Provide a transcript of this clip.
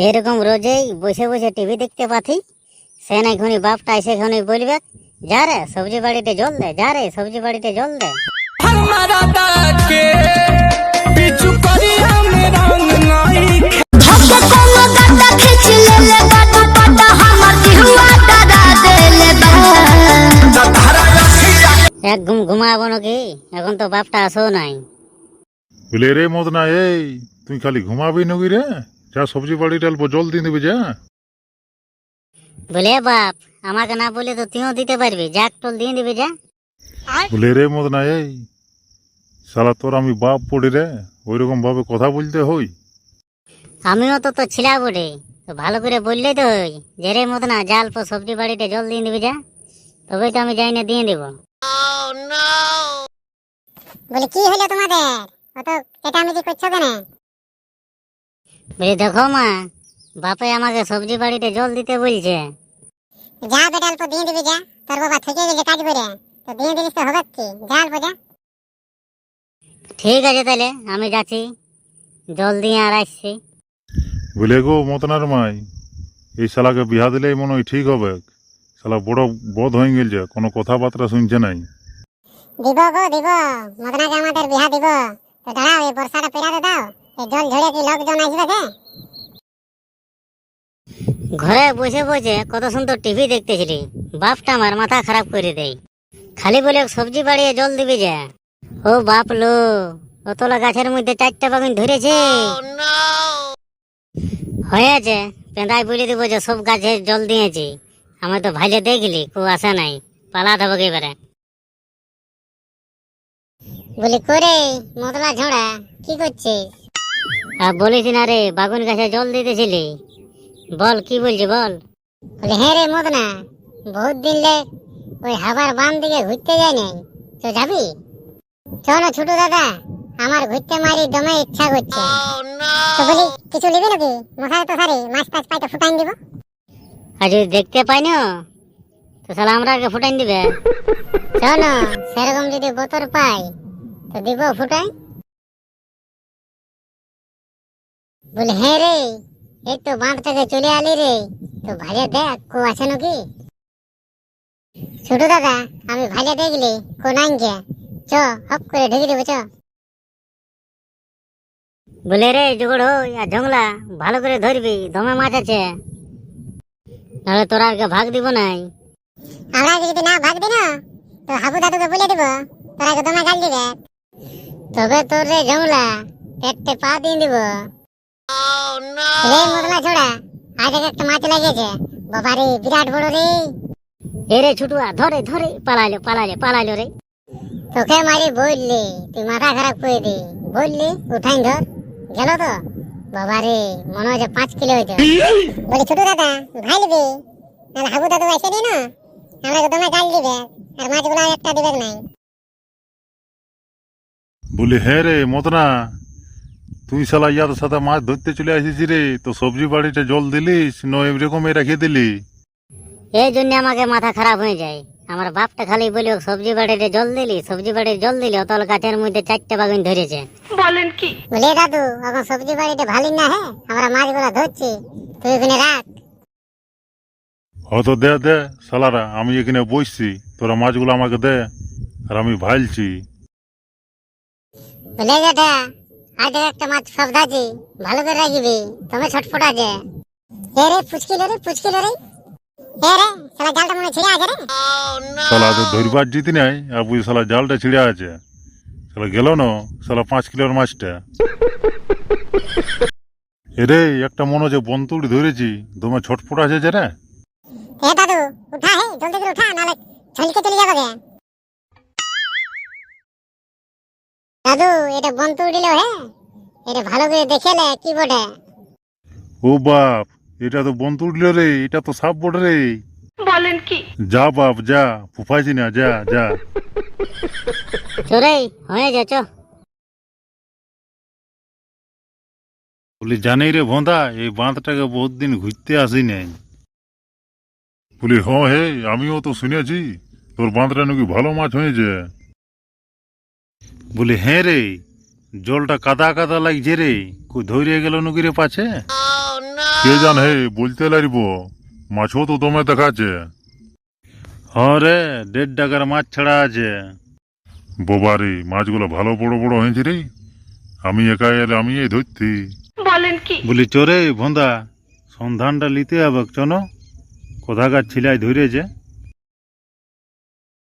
এরকম রোজেই বসে বসে টিভি দেখতে পাথি, সে না এখনই বাপটা এসে এখনই বলবে, যা রে সবজি বাড়িতে জল দে, যা রে সবজি বাড়িতে জল দে। এক ঘুম ঘুমাবো নাকি, এখন তো বাপটা আসো নাই। বলে রে মদনা, এই তুই খালি ঘুমাবি নাকি রে? যা সবজি বাড়িটা অল্প জল দিয়ে দিবি যা। বলে বাপ, আমাকে না বলে তো তুইও দিতে পারবি, যা টল দিয়ে দিবি যা। বলে রে মদনা, এই শালা তোর আমি বাপ পড়ি রে, ওই রকম ভাবে কথা বলতে হই? আমিও তো ছিলা বটে, তো ভালো করে বললেই তো হই যে রে মদনা, যা অল্প সবজি বাড়িতে জল দিয়ে দিবি যা, তবেই তো আমি যাই না দিয়ে দেবো। বলে কি হলো তোমাদের, অত চেঁচামেচি করছো কেন? বলি দেখো মা, বাপে আমাকে সবজি বাড়িতে জল দিতে বলছে। যা বেটা অল্প দিয়ে দিবি যা, তোর বাবা থেকে গেছে কাজ করে, তো দিয়ে দিলিস তো হবে কি, যা অল্প যা। ঠিক আছে তাহলে আমি যাচ্ছি, জল দিয়ে আর আসছি। বলে গো মদনার মাই, এই শালাকে বিহা দিলেই মনে হয় ঠিক হবে। শালা বড় বোধ হয়ে গেছে, কোনো কথাবার্তা শুনছে নাই। দিব গো দিব, মদনাকে আমাদের বিহা দিব। তো দাঁড়াও, এই বর্ষাটা পেরাতে দাও, এই জল ঝরে কি লোকজন আসবে কে? ঘরে বসে বসে কত সুন্দর টিভি দেখতেছিলি, বাপটা আমার মাথা খারাপ করে দেয়। খালি বলে সবজি বাড়িয়ে জল দিবি যা। ও বাপ লো, অতলা গাছের মধ্যে 4টা বাগুন ধরেছে। হয়েছে, পেঁদাই বলে দিব যে সব গাছে জল দিয়েছি। আমি তো ভাইলে দেখলি কেউ আসে নাই, পালা দেবো এবারে। বলি করে মদলা ঝোড়া কি করছিস? আর বলিস না রে, বাগুন গাছে জল দিতেছিলি, বল কি বলছি বল। বলি হ্যাঁ রে মদনা, বহুত দিন লে ওই হাবার বান দিকে ঘুরতে যাই নাই, তো যাবি? চলো ছোট দাদা, আমার ঘুরতে মারি দমে ইচ্ছা করছে। তো বলি কিছু নিবি নাকি? মশারি তো সারি মাছ টাছ পাইতে ফুটাইন দিব। আর যদি দেখতে পাই না, তো শালা আমরা আগে ফুটাইন দিবে। চলো সেরকম যদি বোতল পাই তো দিব ফুটাই। বলি হ্যাঁ রে, এই তো বাঁধ থেকে চলে আলি রে, তো ভাইয়া দেখ কো আছে নাকি। ছোট দাদা আমি ভাইয়া দেখলি কো নাই কে, চ হপ করে ঢেকে দেবো চ। বলে রে জোগড় হই আর ঝংলা, ভালো করে ধরবি, দমে মাছ আছে, নাহলে তোরা আগে ভাগ দিব নাই। আমরা যদি না ভাগ দি না, তো হাবু দাদুকে বলে দিব, তোরা দমে গাল দিবে, তবে তোর রে ঝংলা পেটে পা দিয়ে দিব। রে মদলা ছোড়া, আজ একটা মাছ লাগিয়েছে, বাবারে বিরাট বড় রে। এরে ছুটুয়া, ধরে ধরে পালাইলো পালাইলো পালাইলো রে। তোকে মারি বললি, তুই মাথা খারাপ করে দি, বললি উঠাই ধর গেল তো। বাবারে মনে হয় 5 কিলো হইতো। বলি ছোট দাদা ভাই লিবি, নাহলে হাবু দাদু এসে নি না, আমরা দমে গাল দিবে, আর মাছগুলো একটা দিবে নাই। বলি হ্যাঁ রে মদনা, তুই শালা ইয়ার সাথে মাছ ধরতে চলে আসিস রে, তো সবজি বাড়িতে জল দিলিস না এরকম রেখে দিলি? এই জন্য আমাকে মাথা খারাপ হয়ে যায়। আমার বাপটা খালি বলি সবজি বাড়িতে জল দিলি, সবজি বাড়িতে জল দিলি, অতল গাছের মধ্যে 4টা বাগুন ধরেছে। বলেন কি? বলে দাদু এখন সবজি বাড়িতে ভালি না, হ্যাঁ আমরা মাছগুলো ধরছি, তুই এখানে রাখ। হয়তো দে দে শালারা, আমি এখানে বসছি, তোরা মাছগুলো আমাকে দে, আর আমি ভাইলছি। বলে দাদা আজ একটা মাছ সব ধাজি, ভালো করে রাখবি, তুমি ছটফট আছে। এ রে পুচকিল রে পুচকিল রে, এ রে শালা জালটা মনে ছিড়ে আছে রে। শালা তো ধরবার জিতি নাই, আর বুঝি শালা জালটা ছিঁড়ে আছে। শালা গেল না শালা 5 কিলোর মাছটা। এরে একটা মনে হচ্ছে বন্তুড়ি ধরেছি, তোমার ছটফট আছে যে রে। এ দাদু উঠা, হে জলদি করে উঠা, নালে ঝলকে চলে যাবে গে। দাদু এটা বন্ধ উড়িল, হে এটা ভালো করে দেখে নে কি বটে। ও বাপ, এটা তো বন্তুড়ি রে, এটা তো সাপ বটে রে। বলেন কি? যা বাপ যা, ফুফাইছি না, যা যা। চোরে হয়ে যাচ্ছ। বলি জানি রে ভোঁদা, এই বাঁধটাকে বহুত দিন ঘুরতে আসি নাই। বলি হ হে, আমিও তো শুনেছি তোর বাঁধটা নাকি ভালো মাছ হয়েছে। বলি হ্যাঁ রে, জলটা কাদা কাদা লাগছে রে, কই ধরে গেল নাকি রে পাছে। কে জান হে বলতে লারিব, মাছও তো দমে দেখাচ্ছে। হরে 1.5 টাকার মাছ ছাড়া আছে। বাবারে, মাছগুলো ভালো বড় বড় হয়েছে রে। আমি একা এলে আমি এই ধরতি। বলি চরে ভন্দা, সন্ধানটা নিতে হবে চনো, কোথাকার ছিলাই ধরেছে।